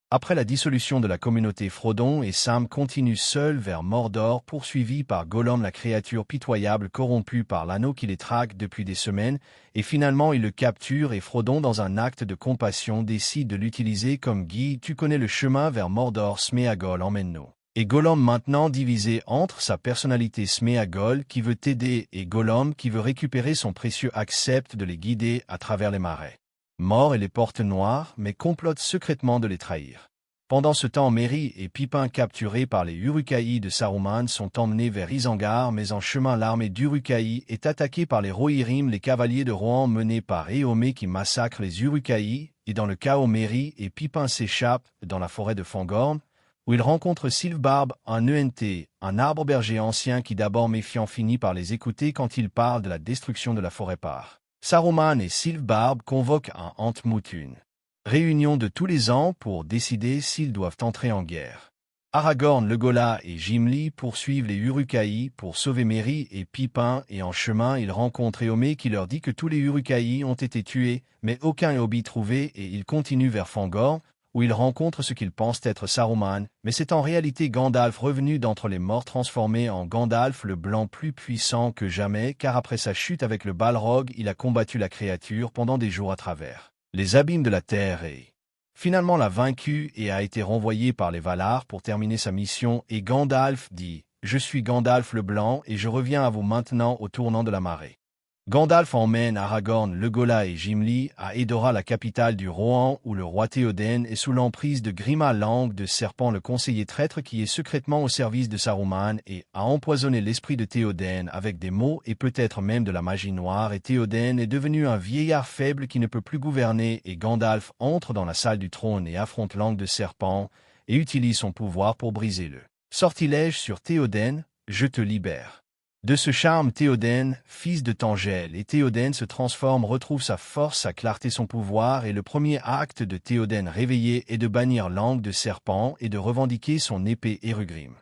Après la dissolution de la communauté, Frodon et Sam continuent seuls vers Mordor, poursuivis par Gollum, la créature pitoyable corrompue par l'anneau qui les traque depuis des semaines, et finalement ils le capturent et Frodon, dans un acte de compassion, décide de l'utiliser comme guide. Tu connais le chemin vers Mordor, Sméagol, emmène-nous. Et Gollum, maintenant divisé entre sa personnalité Sméagol qui veut t'aider et Gollum qui veut récupérer son précieux, accepte de les guider à travers les marais morts et les portes noires, mais complote secrètement de les trahir. Pendant ce temps, Merry et Pippin, capturés par les Uruk-hai de Saruman, sont emmenés vers Isengard, mais en chemin l'armée d'Uruk-hai est attaquée par les Rohirrim, les cavaliers de Rohan menés par Éomer qui massacrent les Uruk-hai, et dans le chaos, Merry et Pippin s'échappent dans la forêt de Fangorn, où ils rencontrent Sylvebarbe, un ENT, un arbre berger ancien qui, d'abord méfiant, finit par les écouter quand ils parlent de la destruction de la forêt par Saruman, et Sylvebarbe convoque un Entmoot, une réunion de tous les ans pour décider s'ils doivent entrer en guerre. Aragorn, Legolas et Gimli poursuivent les Uruk-hai pour sauver Merry et Pippin, et en chemin ils rencontrent Éomer qui leur dit que tous les Uruk-hai ont été tués, mais aucun Hobbit trouvé, et ils continuent vers Fangorn, où ils rencontrent ce qu'ils pensent être Saruman, mais c'est en réalité Gandalf revenu d'entre les morts, transformé en Gandalf le Blanc, plus puissant que jamais, car après sa chute avec le Balrog, il a combattu la créature pendant des jours à travers les abîmes de la terre et finalement l'a vaincu et a été renvoyé par les Valar pour terminer sa mission, et Gandalf dit « Je suis Gandalf le Blanc et je reviens à vous maintenant au tournant de la marée ». Gandalf emmène Aragorn, Legolas et Gimli à Edoras, la capitale du Rohan, où le roi Théoden est sous l'emprise de Grima, langue de serpent, le conseiller traître qui est secrètement au service de Saruman, et a empoisonné l'esprit de Théoden avec des mots et peut-être même de la magie noire, et Théoden est devenu un vieillard faible qui ne peut plus gouverner, et Gandalf entre dans la salle du trône et affronte langue de serpent et utilise son pouvoir pour briser le sortilège sur Théoden. « Je te libère de ce charme, Théoden, fils de Tangel », et Théoden se transforme, retrouve sa force, sa clarté, son pouvoir, et le premier acte de Théoden réveillé est de bannir langue de serpent et de revendiquer son épée Erugrim.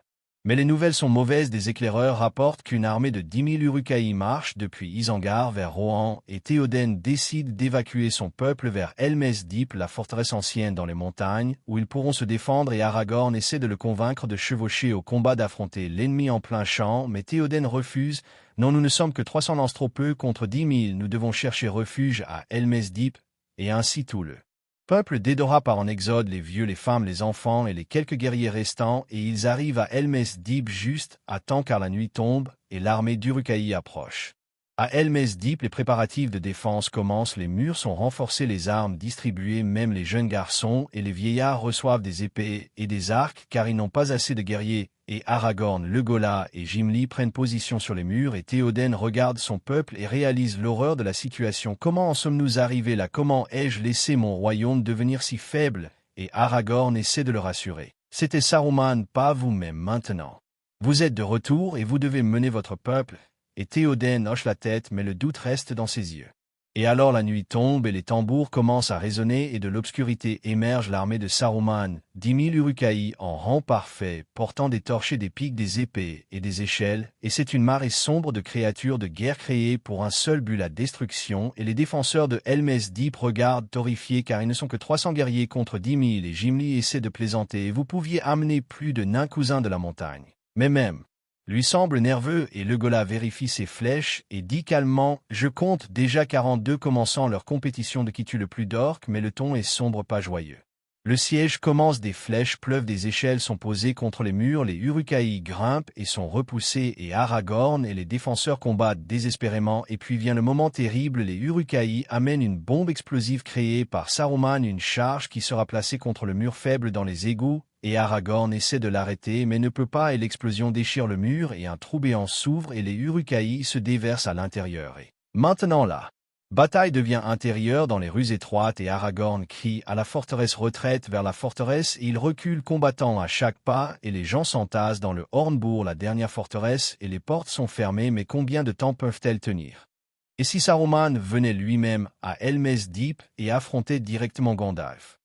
Mais les nouvelles sont mauvaises. Des éclaireurs rapportent qu'une armée de 10 000 Uruk-hai marche depuis Isengard vers Rohan, et Théoden décide d'évacuer son peuple vers Helm's Deep, la forteresse ancienne dans les montagnes, où ils pourront se défendre, et Aragorn essaie de le convaincre de chevaucher au combat, d'affronter l'ennemi en plein champ, mais Théoden refuse. « Non, nous ne sommes que 300 lances trop peu contre 10 000, nous devons chercher refuge à Helm's Deep », et ainsi tout le peuple d'Edoras part en exode, les vieux, les femmes, les enfants et les quelques guerriers restants, et ils arrivent à Helm's Deep juste à temps car la nuit tombe et l'armée d'Uruk-hai approche. À Helm's Deep, les préparatifs de défense commencent, les murs sont renforcés, les armes distribuées, même les jeunes garçons et les vieillards reçoivent des épées et des arcs car ils n'ont pas assez de guerriers, et Aragorn, Legolas et Gimli prennent position sur les murs, et Théoden regarde son peuple et réalise l'horreur de la situation. « Comment en sommes-nous arrivés là? Comment ai-je laissé mon royaume devenir si faible ?» Et Aragorn essaie de le rassurer. « C'était Saruman, pas vous-même maintenant. Vous êtes de retour et vous devez mener votre peuple. » Et Théoden hoche la tête, mais le doute reste dans ses yeux. Et alors la nuit tombe et les tambours commencent à résonner, et de l'obscurité émerge l'armée de Saruman, 10 000 Uruk-hai en rang parfait, portant des torches, des pics, des épées et des échelles, et c'est une marée sombre de créatures de guerre créées pour un seul but, la destruction, et les défenseurs de Helm's Deep regardent horrifiés car ils ne sont que 300 guerriers contre 10 000, et Gimli essaie de plaisanter « Et vous pouviez amener plus de nains cousins de la montagne. » Mais même lui semble nerveux, et Legolas vérifie ses flèches et dit calmement « Je compte déjà 42, commençant leur compétition de qui tue le plus d'orques, mais le ton est sombre, pas joyeux. » Le siège commence, des flèches pleuvent, des échelles sont posées contre les murs, les Uruk-hai grimpent et sont repoussés, et Aragorn et les défenseurs combattent désespérément, et puis vient le moment terrible, les Uruk-hai amènent une bombe explosive créée par Saruman, une charge qui sera placée contre le mur faible dans les égouts, et Aragorn essaie de l'arrêter mais ne peut pas, et l'explosion déchire le mur et un trou béant s'ouvre et les Uruk-hai se déversent à l'intérieur. Et maintenant la bataille devient intérieure dans les rues étroites, et Aragorn crie à la forteresse « Retraite vers la forteresse » et il recule combattant à chaque pas, et les gens s'entassent dans le Hornbourg, la dernière forteresse, et les portes sont fermées, mais combien de temps peuvent-elles tenir? Et si Saruman venait lui-même à Helm's Deep et affrontait directement Gandalf?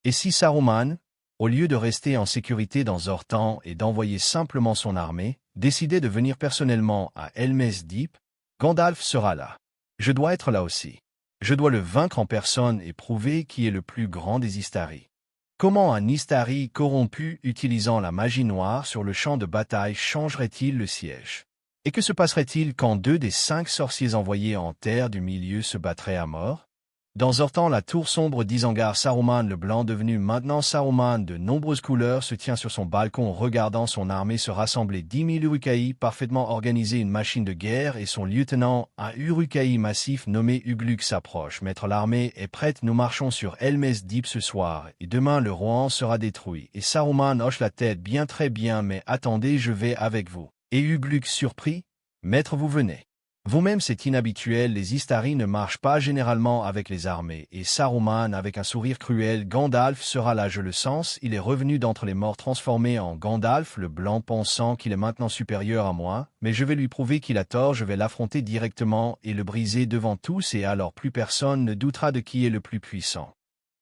Et si Saruman, au lieu de rester en sécurité dans Zortan et d'envoyer simplement son armée, décidait de venir personnellement à Helm's Deep? Gandalf sera là. Je dois être là aussi. Je dois le vaincre en personne et prouver qui est le plus grand des Istari. Comment un Istari corrompu utilisant la magie noire sur le champ de bataille changerait-il le siège? Et que se passerait-il quand 2 des 5 sorciers envoyés en terre du milieu se battraient à mort? Dans Ortan, la tour sombre d'Isengard, Saruman le blanc devenu maintenant Saruman de nombreuses couleurs se tient sur son balcon regardant son armée se rassembler 10 000 Uruk-hai parfaitement organisés, une machine de guerre, et son lieutenant, un Uruk-hai massif nommé Ugluk s'approche. Maître, l'armée est prête, nous marchons sur Helm's Deep ce soir, et demain le Rohan sera détruit. Et Saruman hoche la tête, bien très bien, mais attendez, je vais avec vous. Et Ugluk surpris, maître, vous venez. Vous-même, c'est inhabituel, les Istari ne marchent pas généralement avec les armées, et Saruman, avec un sourire cruel, Gandalf sera là, je le sens, il est revenu d'entre les morts transformé en Gandalf, le blanc, pensant qu'il est maintenant supérieur à moi, mais je vais lui prouver qu'il a tort, je vais l'affronter directement et le briser devant tous, et alors plus personne ne doutera de qui est le plus puissant.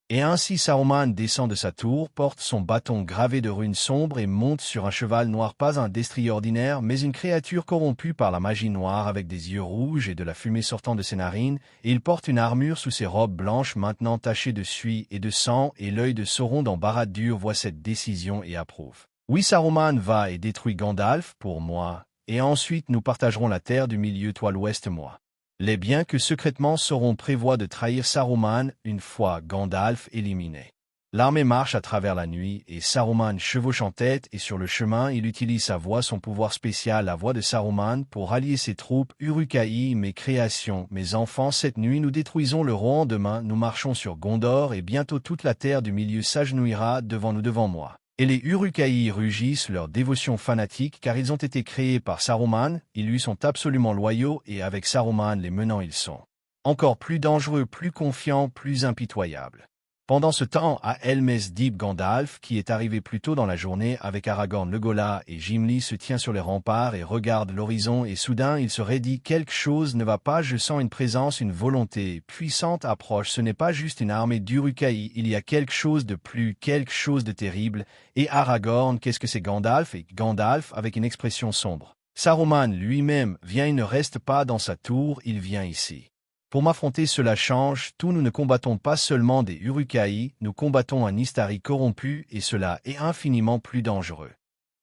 Et ainsi Saruman descend de sa tour, porte son bâton gravé de runes sombres et monte sur un cheval noir, pas un destrier ordinaire, mais une créature corrompue par la magie noire avec des yeux rouges et de la fumée sortant de ses narines, et il porte une armure sous ses robes blanches maintenant tachées de suie et de sang, et l'œil de Sauron dans Barad-dûr voit cette décision et approuve. Oui, Saruman va et détruit Gandalf pour moi, et ensuite nous partagerons la terre du milieu, toi l'ouest, moi. Les biens que secrètement Sauron prévoit de trahir Saruman une fois Gandalf éliminé. L'armée marche à travers la nuit et Saruman chevauche en tête, et sur le chemin il utilise sa voix, son pouvoir spécial, la voix de Saruman, pour rallier ses troupes. Uruk-hai, mes créations, mes enfants, cette nuit nous détruisons le Rohan, demain nous marchons sur Gondor et bientôt toute la terre du milieu s'agenouillera devant nous, devant moi. Et les Uruk-hai rugissent leur dévotion fanatique car ils ont été créés par Saruman, ils lui sont absolument loyaux et avec Saruman les menant ils sont encore plus dangereux, plus confiants, plus impitoyables. Pendant ce temps, à Helm's Deep, Gandalf, qui est arrivé plus tôt dans la journée avec Aragorn le Gola et Gimli, se tient sur les remparts et regarde l'horizon, et soudain il se raidit. Quelque chose ne va pas, je sens une présence, une volonté puissante approche, ce n'est pas juste une armée d'Uruk-hai, il y a quelque chose de plus, quelque chose de terrible. Et Aragorn, qu'est-ce que c'est? Gandalf, et Gandalf avec une expression sombre. Saruman lui-même vient, il ne reste pas dans sa tour, il vient ici. Pour m'affronter, cela change tout, nous ne combattons pas seulement des Uruk-hai, nous combattons un Istari corrompu, et cela est infiniment plus dangereux.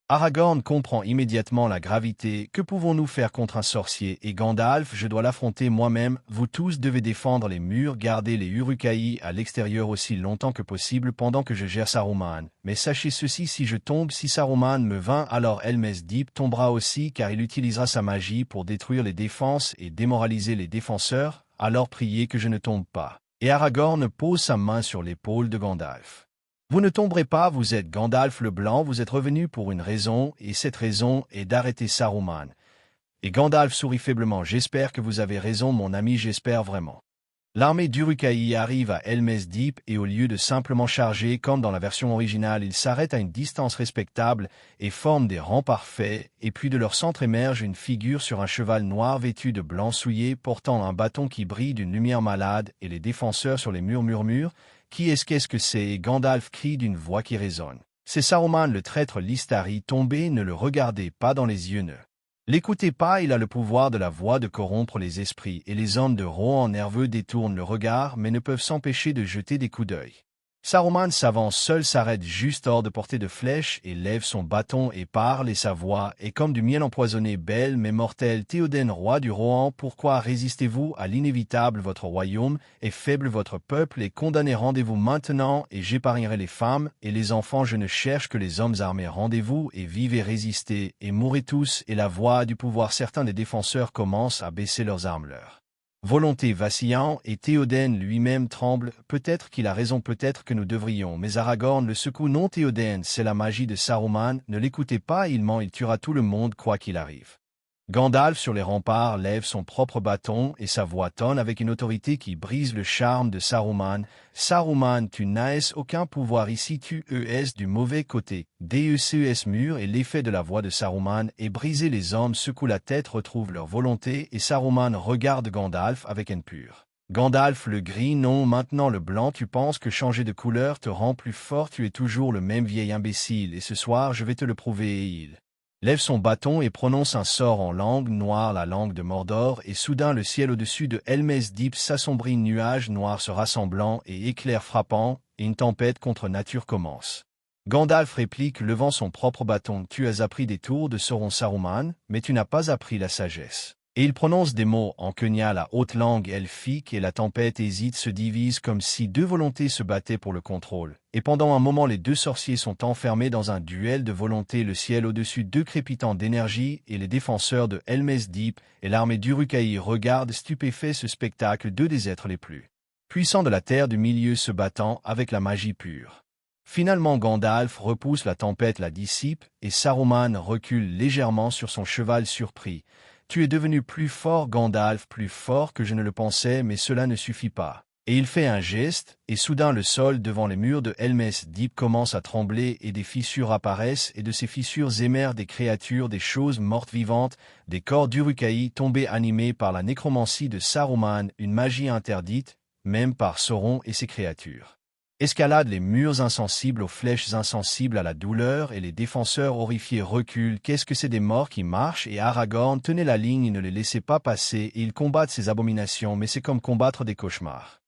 Aragorn comprend immédiatement la gravité. Que pouvons-nous faire contre un sorcier? Et Gandalf, je dois l'affronter moi-même, vous tous devez défendre les murs, garder les Uruk-hai à l'extérieur aussi longtemps que possible pendant que je gère Saruman. Mais sachez ceci, si je tombe, si Saruman me vainc, alors Helm's Deep tombera aussi, car il utilisera sa magie pour détruire les défenses et démoraliser les défenseurs. Alors priez que je ne tombe pas. Et Aragorn pose sa main sur l'épaule de Gandalf. Vous ne tomberez pas, vous êtes Gandalf le Blanc, vous êtes revenu pour une raison, et cette raison est d'arrêter Saruman. Et Gandalf sourit faiblement, j'espère que vous avez raison mon ami, j'espère vraiment. L'armée d'Uruk-hai arrive à Helm's Deep et au lieu de simplement charger comme dans la version originale, ils s'arrêtent à une distance respectable et forment des rangs parfaits, et puis de leur centre émerge une figure sur un cheval noir vêtu de blanc souillé, portant un bâton qui brille d'une lumière malade, et les défenseurs sur les murs murmurent « Qui est-ce, qu'est-ce que c'est ?» Et Gandalf crie d'une voix qui résonne. C'est Saruman le traître l'Istari tombé, ne le regardez pas dans les yeux, ne l'écoutez pas, il a le pouvoir de la voix de corrompre les esprits, et les hommes de Rohan nerveux détournent le regard mais ne peuvent s'empêcher de jeter des coups d'œil. Saruman s'avance seul, s'arrête juste hors de portée de flèche et lève son bâton et parle, et sa voix est comme du miel empoisonné, belle mais mortelle. Théoden, roi du Rohan, pourquoi résistez-vous à l'inévitable? Votre royaume est faible, votre peuple est condamné. Rendez-vous maintenant et j'épargnerai les femmes et les enfants. Je ne cherche que les hommes armés. Rendez-vous et vivez, résistez et mourrez tous. Et la voix du pouvoir, certains des défenseurs commencent à baisser leurs armes. Leur volonté vacillant, et Théoden lui-même tremble. Peut-être qu'il a raison, peut-être que nous devrions. Mais Aragorn le secoue. Non Théoden, c'est la magie de Saruman, ne l'écoutez pas, il ment, il tuera tout le monde quoi qu'il arrive. Gandalf sur les remparts lève son propre bâton et sa voix tonne avec une autorité qui brise le charme de Saruman. Saruman, tu n'as aucun pouvoir ici, tu es du mauvais côté. Deus mur, et l'effet de la voix de Saruman est brisé, les hommes secouent la tête, retrouvent leur volonté, et Saruman regarde Gandalf avec haine pure. Gandalf le gris, non maintenant le blanc, tu penses que changer de couleur te rend plus fort, tu es toujours le même vieil imbécile, et ce soir je vais te le prouver. Et il lève son bâton et prononce un sort en langue noire, la langue de Mordor, et soudain le ciel au-dessus de Helm's Deep s'assombrit, nuages noirs se rassemblant et éclairs frappant, et une tempête contre nature commence. Gandalf réplique, levant son propre bâton, « Tu as appris des tours de Sauron Saruman, mais tu n'as pas appris la sagesse. » Et il prononce des mots en quenya, la haute langue elfique, et la tempête hésite, se divise comme si deux volontés se battaient pour le contrôle. Et pendant un moment les deux sorciers sont enfermés dans un duel de volonté, le ciel au-dessus d'eux crépitant d'énergie, et les défenseurs de Helm's Deep et l'armée d'Uruk-hai regardent stupéfaits ce spectacle, deux des êtres les plus puissants de la terre du milieu se battant avec la magie pure. Finalement Gandalf repousse la tempête, la dissipe, et Saruman recule légèrement sur son cheval surpris. « Tu es devenu plus fort, Gandalf, plus fort que je ne le pensais, mais cela ne suffit pas. » Et il fait un geste, et soudain le sol devant les murs de Helm's Deep commence à trembler, et des fissures apparaissent, et de ces fissures émergent des créatures, des choses mortes vivantes, des corps d'Uruk-hai tombés animés par la nécromancie de Saruman, une magie interdite, même par Sauron et ses créatures. Escalade les murs insensibles aux flèches, insensibles à la douleur, et les défenseurs horrifiés reculent. Qu'est-ce que c'est, des morts qui marchent? Et Aragorn tenait la ligne et ne les laissait pas passer, et ils combattent ces abominations, mais c'est comme combattre des cauchemars.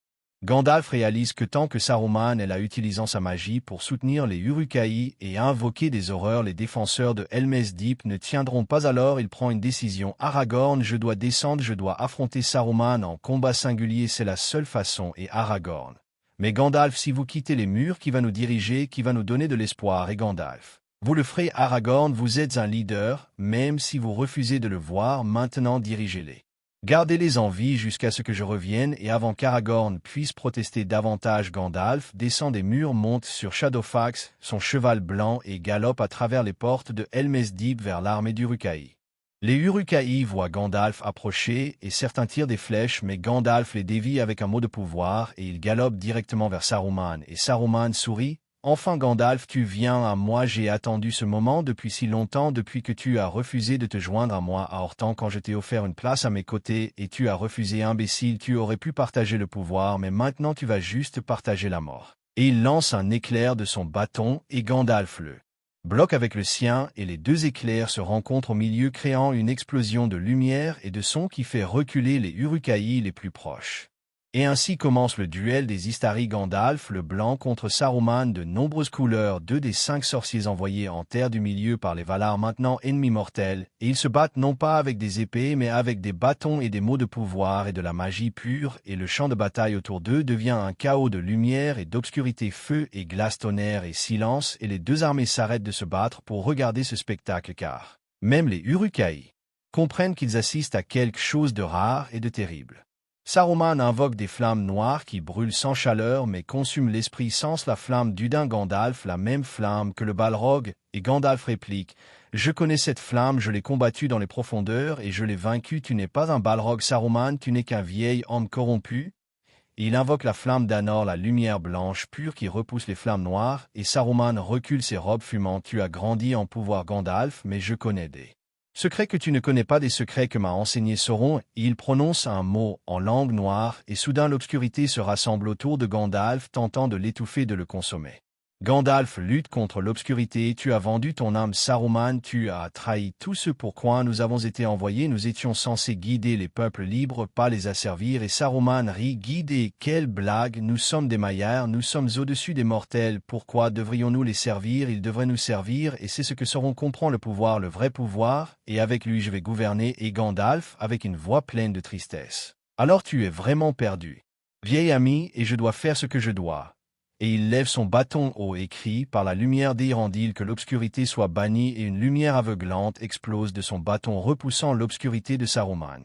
Gandalf réalise que tant que Saruman est là utilisant sa magie pour soutenir les Uruk-hai et invoquer des horreurs, les défenseurs de Helm's Deep ne tiendront pas. Alors il prend une décision. Aragorn, je dois descendre, je dois affronter Saruman en combat singulier, c'est la seule façon. Et Aragorn. Mais Gandalf, si vous quittez les murs, qui va nous diriger, qui va nous donner de l'espoir? Et Gandalf, vous le ferez, Aragorn, vous êtes un leader, même si vous refusez de le voir, maintenant dirigez-les. Gardez-les en vie jusqu'à ce que je revienne, et avant qu'Aragorn puisse protester davantage, Gandalf descend des murs, monte sur Shadowfax, son cheval blanc, et galope à travers les portes de Helm's Deep vers l'armée d'Uruk-hai. Les Uruk-hai voient Gandalf approcher, et certains tirent des flèches, mais Gandalf les dévie avec un mot de pouvoir, et il galope directement vers Saruman, et Saruman sourit. « Enfin Gandalf, tu viens à moi, j'ai attendu ce moment depuis si longtemps, depuis que tu as refusé de te joindre à moi à Orthanc quand je t'ai offert une place à mes côtés, et tu as refusé, imbécile, tu aurais pu partager le pouvoir, mais maintenant tu vas juste partager la mort. » Et il lance un éclair de son bâton, et Gandalf le bloque avec le sien, et les deux éclairs se rencontrent au milieu, créant une explosion de lumière et de son qui fait reculer les Uruk-hai les plus proches. Et ainsi commence le duel des Istari. Gandalf le blanc contre Saruman de nombreuses couleurs, deux des 5 sorciers envoyés en terre du milieu par les Valar, maintenant ennemis mortels, et ils se battent non pas avec des épées mais avec des bâtons et des mots de pouvoir et de la magie pure, et le champ de bataille autour d'eux devient un chaos de lumière et d'obscurité, feu et glace, tonnerre et silence, et les deux armées s'arrêtent de se battre pour regarder ce spectacle, car même les Uruk-hai comprennent qu'ils assistent à quelque chose de rare et de terrible. Saruman invoque des flammes noires qui brûlent sans chaleur mais consument l'esprit sans la flamme d'Udin. Gandalf, la même flamme que le Balrog, et Gandalf réplique « Je connais cette flamme, je l'ai combattue dans les profondeurs et je l'ai vaincue. Tu n'es pas un Balrog, Saruman, tu n'es qu'un vieil homme corrompu. » Et il invoque la flamme d'Anor, la lumière blanche pure qui repousse les flammes noires, et Saruman recule ses robes fumantes. Tu as grandi en pouvoir, Gandalf, mais je connais des secrets que tu ne connais pas, des secrets que m'a enseigné Sauron. Et il prononce un mot en langue noire, et soudain l'obscurité se rassemble autour de Gandalf, tentant de l'étouffer, de le consommer. Gandalf lutte contre l'obscurité. Tu as vendu ton âme, Saruman, tu as trahi tout ce pourquoi nous avons été envoyés. Nous étions censés guider les peuples libres, pas les asservir. Et Saruman rit, guider, quelle blague, nous sommes des maillards, nous sommes au-dessus des mortels, pourquoi devrions-nous les servir? Ils devraient nous servir, et c'est ce que Sauron comprend, le pouvoir, le vrai pouvoir, et avec lui je vais gouverner. Et Gandalf, avec une voix pleine de tristesse. Alors tu es vraiment perdu, vieil ami, et je dois faire ce que je dois. Et il lève son bâton haut et crie, par la lumière d'Irandil, que l'obscurité soit bannie, et une lumière aveuglante explose de son bâton, repoussant l'obscurité de Saruman.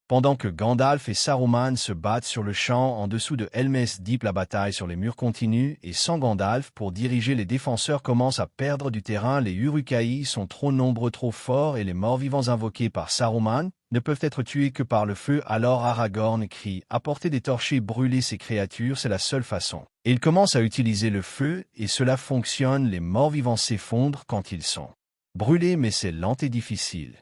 Pendant que Gandalf et Saruman se battent sur le champ en dessous de Helm's Deep, la bataille sur les murs continue, et sans Gandalf pour diriger, les défenseurs commencent à perdre du terrain. Les Uruk-hai sont trop nombreux, trop forts, et les morts-vivants invoqués par Saruman ne peuvent être tués que par le feu. Alors Aragorn crie « Apportez des torchers, brûlez ces créatures, c'est la seule façon. » Et il commence à utiliser le feu, et cela fonctionne. Les morts-vivants s'effondrent quand ils sont brûlés, mais c'est lent et difficile.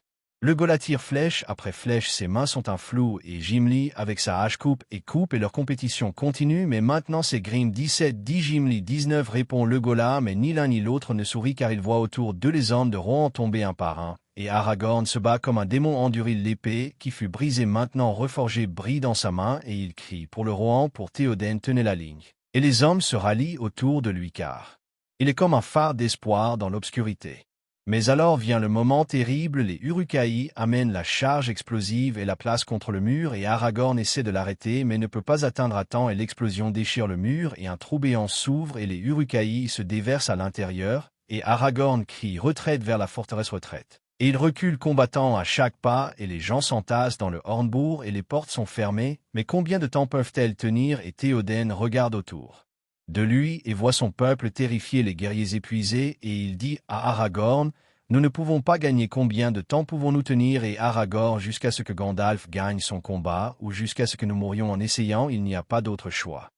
Le Gola tire flèche après flèche, ses mains sont un flou et Gimli avec sa hache coupe et leur compétition continue mais maintenant c'est Grim 17 dit Gimli 19 répond le Gola mais ni l'un ni l'autre ne sourit car ils voient autour d'eux les hommes de Rohan tomber un par un et Aragorn se bat comme un démon Anduril l'épée qui fut brisée maintenant reforgée brille dans sa main et il crie pour le Rohan pour Théoden tenez la ligne. Et les hommes se rallient autour de lui car il est comme un phare d'espoir dans l'obscurité. Mais alors vient le moment terrible, les Uruk-hai amènent la charge explosive et la placent contre le mur et Aragorn essaie de l'arrêter mais ne peut pas atteindre à temps et l'explosion déchire le mur et un trou béant s'ouvre et les Uruk-hai se déversent à l'intérieur et Aragorn crie « Retraite vers la forteresse retraite ». Et il recule combattant à chaque pas et les gens s'entassent dans le Hornbourg et les portes sont fermées, mais combien de temps peuvent-elles tenir et Théoden regarde autour de lui et voit son peuple terrifié les guerriers épuisés, et il dit à Aragorn, « Nous ne pouvons pas gagner combien de temps pouvons-nous tenir ?» Et Aragorn jusqu'à ce que Gandalf gagne son combat, ou jusqu'à ce que nous mourions en essayant, il n'y a pas d'autre choix.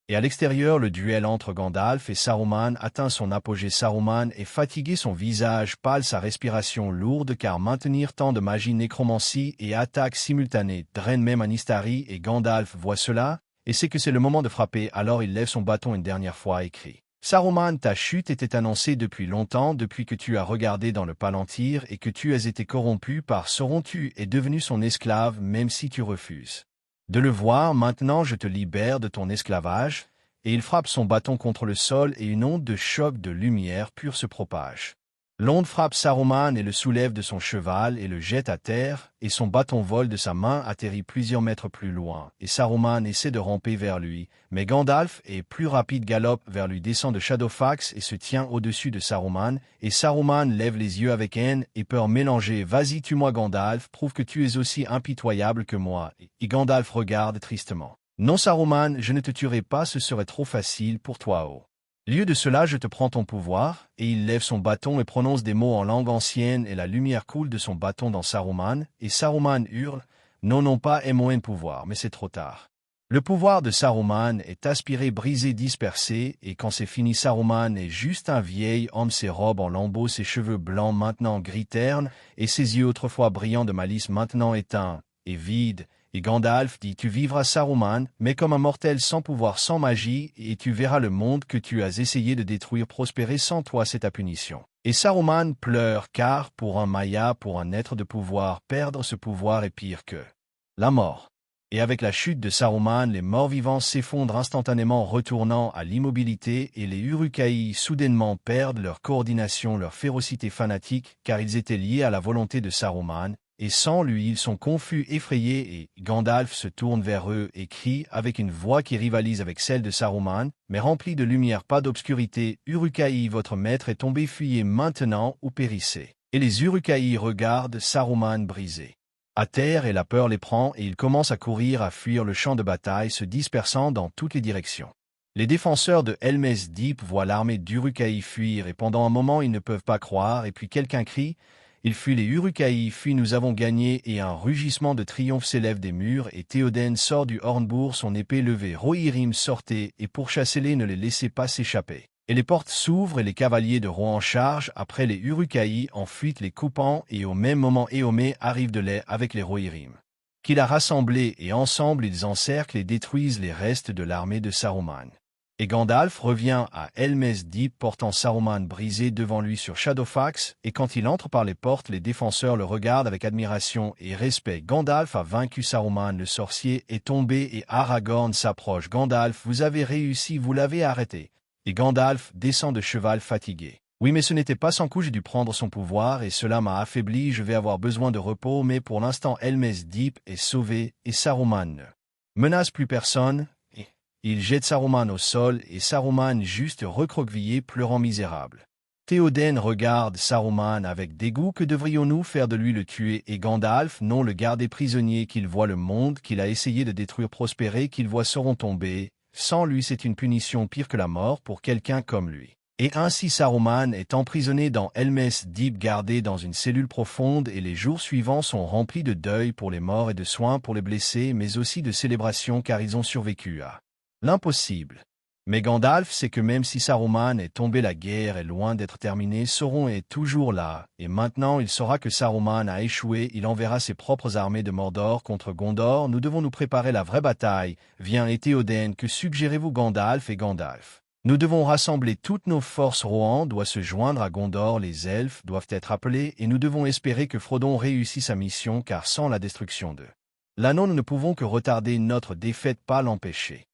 Et à l'extérieur, le duel entre Gandalf et Saruman atteint son apogée. Saruman est fatigué, son visage pâle, sa respiration lourde, car maintenir tant de magie nécromancie et attaque simultanée draine même un Istari, et Gandalf voit cela, et sait que c'est le moment de frapper, alors il lève son bâton une dernière fois et crie. Saruman, ta chute était annoncée depuis longtemps, depuis que tu as regardé dans le Palantir et que tu as été corrompu par Sauron, tu es devenu son esclave même si tu refuses de le voir, maintenant je te libère de ton esclavage, et il frappe son bâton contre le sol et une onde de choc de lumière pure se propage. L'onde frappe Saruman et le soulève de son cheval et le jette à terre, et son bâton vole de sa main atterrit plusieurs mètres plus loin, et Saruman essaie de ramper vers lui, mais Gandalf est plus rapide galope vers lui descend de Shadowfax et se tient au-dessus de Saruman, et Saruman lève les yeux avec haine et peur mélangée. Vas-y tue-moi Gandalf, prouve que tu es aussi impitoyable que moi, et Gandalf regarde tristement. Non Saruman, je ne te tuerai pas, ce serait trop facile pour toi oh. Lieu de cela, je te prends ton pouvoir, et il lève son bâton et prononce des mots en langue ancienne, et la lumière coule de son bâton dans Saruman, et Saruman hurle, non pas mon pouvoir, mais c'est trop tard. Le pouvoir de Saruman est aspiré, brisé, dispersé, et quand c'est fini Saruman est juste un vieil homme, ses robes en lambeaux, ses cheveux blancs maintenant gris terne, et ses yeux autrefois brillants de malice maintenant éteints et vides. Et Gandalf dit, tu vivras Saruman, mais comme un mortel sans pouvoir, sans magie, et tu verras le monde que tu as essayé de détruire prospérer sans toi, c'est ta punition. Et Saruman pleure, car pour un Maya, pour un être de pouvoir, perdre ce pouvoir est pire que la mort. Et avec la chute de Saruman, les morts-vivants s'effondrent instantanément, retournant à l'immobilité, et les Uruk-hai soudainement perdent leur coordination, leur férocité fanatique, car ils étaient liés à la volonté de Saruman, et sans lui ils sont confus, effrayés, et Gandalf se tourne vers eux et crie avec une voix qui rivalise avec celle de Saruman, mais remplie de lumière, pas d'obscurité, Uruk-hai, votre maître est tombé, fuyez maintenant ou périssez. Et les Uruk-hai regardent Saruman brisé à terre et la peur les prend et ils commencent à courir, à fuir le champ de bataille, se dispersant dans toutes les directions. Les défenseurs de Helm's Deep voient l'armée d'Uruk-hai fuir et pendant un moment ils ne peuvent pas croire et puis quelqu'un crie « Il fuit les Uruk-hai, fuit, nous avons gagné » et un rugissement de triomphe s'élève des murs et Théoden sort du Hornbourg, son épée levée. Rohirrim sortez et pourchassez-les, ne les laissez pas s'échapper. Et les portes s'ouvrent et les cavaliers de Rohan chargent après les Uruk-hai en fuite les coupant et au même moment Éomer arrive de lait avec les Rohirrim qu'il a rassemblés et ensemble ils encerclent et détruisent les restes de l'armée de Saruman. Et Gandalf revient à Helm's Deep portant Saruman brisé devant lui sur Shadowfax, et quand il entre par les portes, les défenseurs le regardent avec admiration et respect. Gandalf a vaincu Saruman, le sorcier est tombé et Aragorn s'approche. Gandalf, vous avez réussi, vous l'avez arrêté. Et Gandalf descend de cheval fatigué. Oui, mais ce n'était pas sans coup, j'ai dû prendre son pouvoir, et cela m'a affaibli, je vais avoir besoin de repos, mais pour l'instant Helm's Deep est sauvé, et Saruman ne menace plus personne. Il jette Saruman au sol, et Saruman juste recroquevillé, pleurant misérable. Théoden regarde Saruman avec dégoût. Que devrions-nous faire de lui, le tuer? Et Gandalf, non, le garder prisonnier, qu'il voit le monde qu'il a essayé de détruire prospérer, qu'il voit Sauron tomber. Sans lui, c'est une punition pire que la mort pour quelqu'un comme lui. Et ainsi Saruman est emprisonné dans Helm's Deep, gardé dans une cellule profonde, et les jours suivants sont remplis de deuil pour les morts et de soins pour les blessés, mais aussi de célébrations car ils ont survécu à l'impossible. Mais Gandalf sait que même si Saruman est tombé, la guerre est loin d'être terminée, Sauron est toujours là, et maintenant il saura que Saruman a échoué, il enverra ses propres armées de Mordor contre Gondor, nous devons nous préparer la vraie bataille. Viens et Théoden, que suggérez-vous Gandalf et Gandalf? Nous devons rassembler toutes nos forces, Rohan doit se joindre à Gondor, les elfes doivent être appelés, et nous devons espérer que Frodon réussisse sa mission, car sans la destruction de l'anneau nous ne pouvons que retarder notre défaite, pas l'empêcher.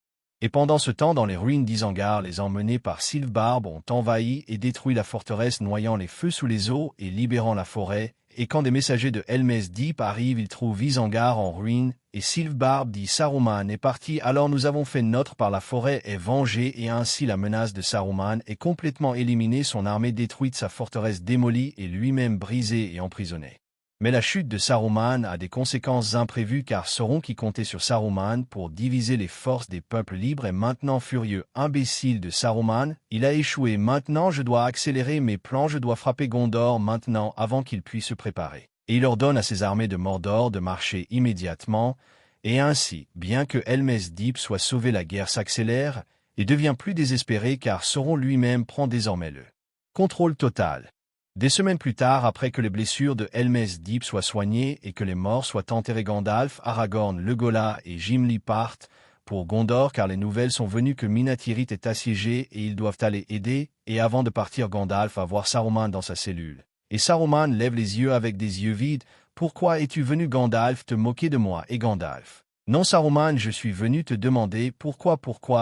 Et pendant ce temps, dans les ruines d'Isengard, les emmenés par Sylvebarbe ont envahi et détruit la forteresse, noyant les feux sous les eaux et libérant la forêt. Et quand des messagers de Helm's Deep arrivent, ils trouvent Isengard en ruine, et Sylvebarbe dit « Saruman est parti, alors nous avons fait notre part, la forêt est vengée, et ainsi la menace de Saruman est complètement éliminée, son armée détruite, sa forteresse démolie, et lui-même brisé et emprisonné. » Mais la chute de Saruman a des conséquences imprévues, car Sauron, qui comptait sur Saruman pour diviser les forces des peuples libres, est maintenant furieux. Imbécile de Saruman, il a échoué. Maintenant je dois accélérer mes plans, je dois frapper Gondor maintenant avant qu'il puisse se préparer. Et il ordonne à ses armées de Mordor de marcher immédiatement, et ainsi, bien que Helm's Deep soit sauvé, la guerre s'accélère et devient plus désespérée, car Sauron lui-même prend désormais le contrôle total. Des semaines plus tard, après que les blessures de Helm's Deep soient soignées et que les morts soient enterrés, Gandalf, Aragorn, Legolas et Gimli partent pour Gondor, car les nouvelles sont venues que Minas Tirith est assiégée et ils doivent aller aider. Et avant de partir, Gandalf va voir Saruman dans sa cellule. Et Saruman lève les yeux avec des yeux vides. « Pourquoi es-tu venu, Gandalf, te moquer de moi ?» Et Gandalf: « Non, Saruman, je suis venu te demander pourquoi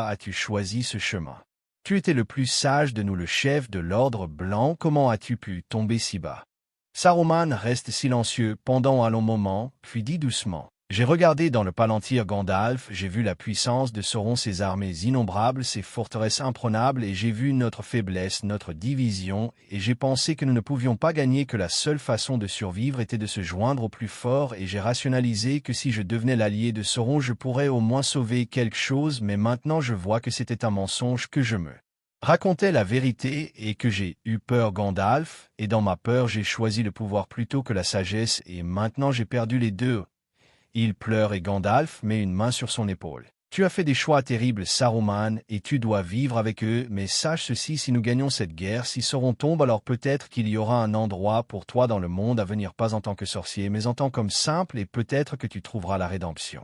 as-tu choisi ce chemin? Tu étais le plus sage de nous, le chef de l'Ordre Blanc, comment as-tu pu tomber si bas ?» Saruman reste silencieux pendant un long moment, puis dit doucement: « J'ai regardé dans le Palantir, Gandalf, j'ai vu la puissance de Sauron, ses armées innombrables, ses forteresses imprenables, et j'ai vu notre faiblesse, notre division, et j'ai pensé que nous ne pouvions pas gagner, que la seule façon de survivre était de se joindre au plus fort, et j'ai rationalisé que si je devenais l'allié de Sauron, je pourrais au moins sauver quelque chose, mais maintenant je vois que c'était un mensonge, que je me racontais la vérité et que j'ai eu peur, Gandalf, et dans ma peur j'ai choisi le pouvoir plutôt que la sagesse, et maintenant j'ai perdu les deux. » Il pleure et Gandalf met une main sur son épaule. « Tu as fait des choix terribles, Saruman, et tu dois vivre avec eux, mais sache ceci, si nous gagnons cette guerre, si Sauron tombe, alors peut-être qu'il y aura un endroit pour toi dans le monde à venir, pas en tant que sorcier, mais en tant qu'homme simple, et peut-être que tu trouveras la rédemption. »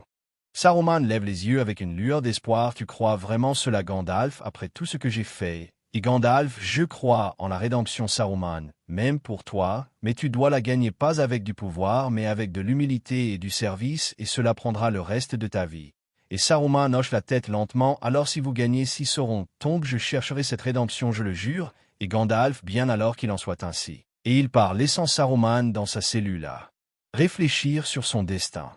Saruman lève les yeux avec une lueur d'espoir. « Tu crois vraiment cela, Gandalf, après tout ce que j'ai fait? » Et Gandalf: « Je crois en la rédemption, Saruman, même pour toi, mais tu dois la gagner pas avec du pouvoir, mais avec de l'humilité et du service, et cela prendra le reste de ta vie. » Et Saruman hoche la tête lentement. « Alors si vous gagnez, si Sauron tombe, je chercherai cette rédemption, je le jure. » Et Gandalf: « Bien alors qu'il en soit ainsi. » Et il part, laissant Saruman dans sa cellule à réfléchir sur son destin.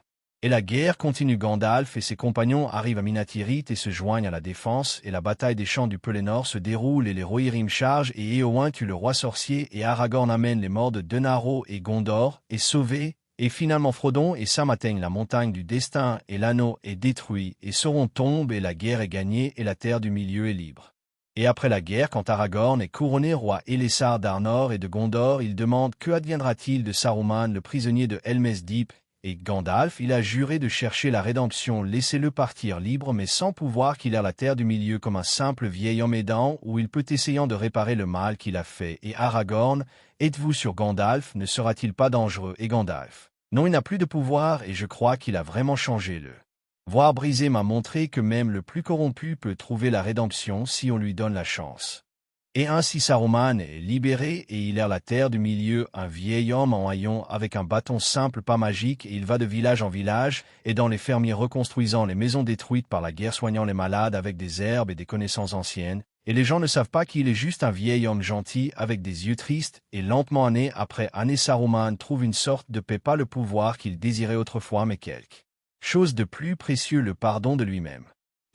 Et la guerre continue. Gandalf et ses compagnons arrivent à Minas Tirith et se joignent à la défense, et la bataille des champs du Pelennor se déroule, et les Rohirrim chargent, et Éowyn tue le roi sorcier, et Aragorn amène les morts de Denaro, et Gondor est sauvé, et finalement Frodon et Sam atteignent la montagne du destin, et l'anneau est détruit, et Sauron tombe, et la guerre est gagnée, et la terre du milieu est libre. Et après la guerre, quand Aragorn est couronné roi Elessar d'Arnor et de Gondor, il demande: « Que adviendra-t-il de Saruman, le prisonnier de Helm's Deep ?» Et Gandalf: « Il a juré de chercher la rédemption, laissez-le partir libre, mais sans pouvoir, qu'il erre la terre du milieu comme un simple vieil homme aidant, où il peut essayant de réparer le mal qu'il a fait. » Et Aragorn: « Êtes-vous sûr, Gandalf, ne sera-t-il pas dangereux? » Et Gandalf: « Non, il n'a plus de pouvoir, et je crois qu'il a vraiment changé. Le voir brisé m'a montré que même le plus corrompu peut trouver la rédemption si on lui donne la chance. » Et ainsi Saruman est libéré, et il erre la terre du milieu, un vieil homme en haillons avec un bâton simple, pas magique, et il va de village en village, et dans les fermiers reconstruisant les maisons détruites par la guerre, soignant les malades avec des herbes et des connaissances anciennes, et les gens ne savent pas qu'il est juste un vieil homme gentil avec des yeux tristes, et lentement, année après année, Saruman trouve une sorte de paix, pas le pouvoir qu'il désirait autrefois, mais quelque chose de plus précieux, le pardon de lui-même.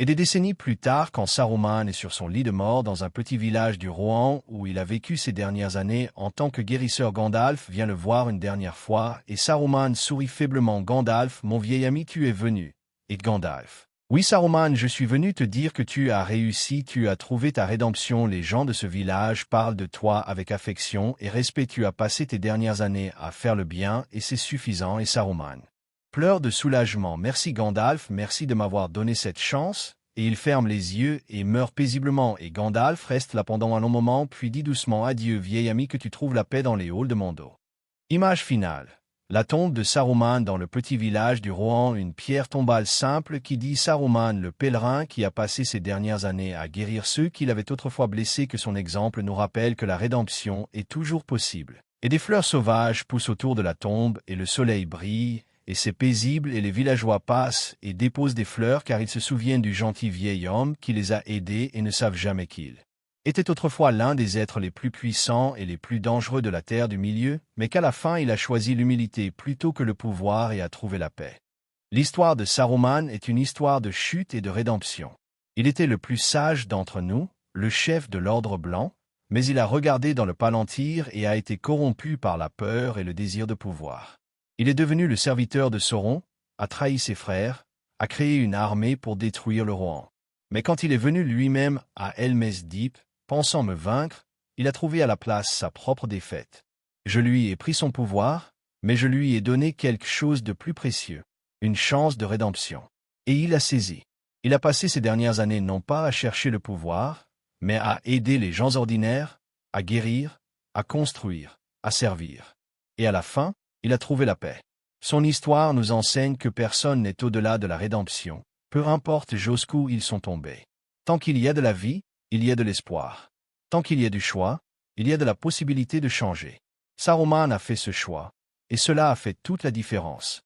Et des décennies plus tard, quand Saruman est sur son lit de mort dans un petit village du Rohan où il a vécu ses dernières années en tant que guérisseur, Gandalf vient le voir une dernière fois, et Saruman sourit faiblement. « Gandalf, mon vieil ami, tu es venu. » Et Gandalf: « Oui, Saruman, je suis venu te dire que tu as réussi, tu as trouvé ta rédemption. Les gens de ce village parlent de toi avec affection et respect. Tu as passé tes dernières années à faire le bien, et c'est suffisant. » Et Saruman pleure de soulagement. « Merci, Gandalf, merci de m'avoir donné cette chance. » et il ferme les yeux et meurt paisiblement, et Gandalf reste là pendant un long moment puis dit doucement « Adieu, vieil ami, que tu trouves la paix dans les halls de Mordor ». Image finale. La tombe de Saruman dans le petit village du Rohan, une pierre tombale simple qui dit Saruman, le pèlerin qui a passé ses dernières années à guérir ceux qu'il avait autrefois blessés, que son exemple nous rappelle que la rédemption est toujours possible. Et des fleurs sauvages poussent autour de la tombe, et le soleil brille, et c'est paisible, et les villageois passent et déposent des fleurs car ils se souviennent du gentil vieil homme qui les a aidés et ne savent jamais qu'il était autrefois l'un des êtres les plus puissants et les plus dangereux de la terre du milieu, mais qu'à la fin il a choisi l'humilité plutôt que le pouvoir et a trouvé la paix. L'histoire de Saruman est une histoire de chute et de rédemption. Il était le plus sage d'entre nous, le chef de l'ordre blanc, mais il a regardé dans le palantir et a été corrompu par la peur et le désir de pouvoir. Il est devenu le serviteur de Sauron, a trahi ses frères, a créé une armée pour détruire le Rohan. Mais quand il est venu lui-même à Helm's Deep, pensant me vaincre, il a trouvé à la place sa propre défaite. Je lui ai pris son pouvoir, mais je lui ai donné quelque chose de plus précieux, une chance de rédemption. Et il a saisi. Il a passé ces dernières années non pas à chercher le pouvoir, mais à aider les gens ordinaires, à guérir, à construire, à servir. Et à la fin, il a trouvé la paix. Son histoire nous enseigne que personne n'est au-delà de la rédemption, peu importe jusqu'où ils sont tombés. Tant qu'il y a de la vie, il y a de l'espoir. Tant qu'il y a du choix, il y a de la possibilité de changer. Saruman a fait ce choix, et cela a fait toute la différence.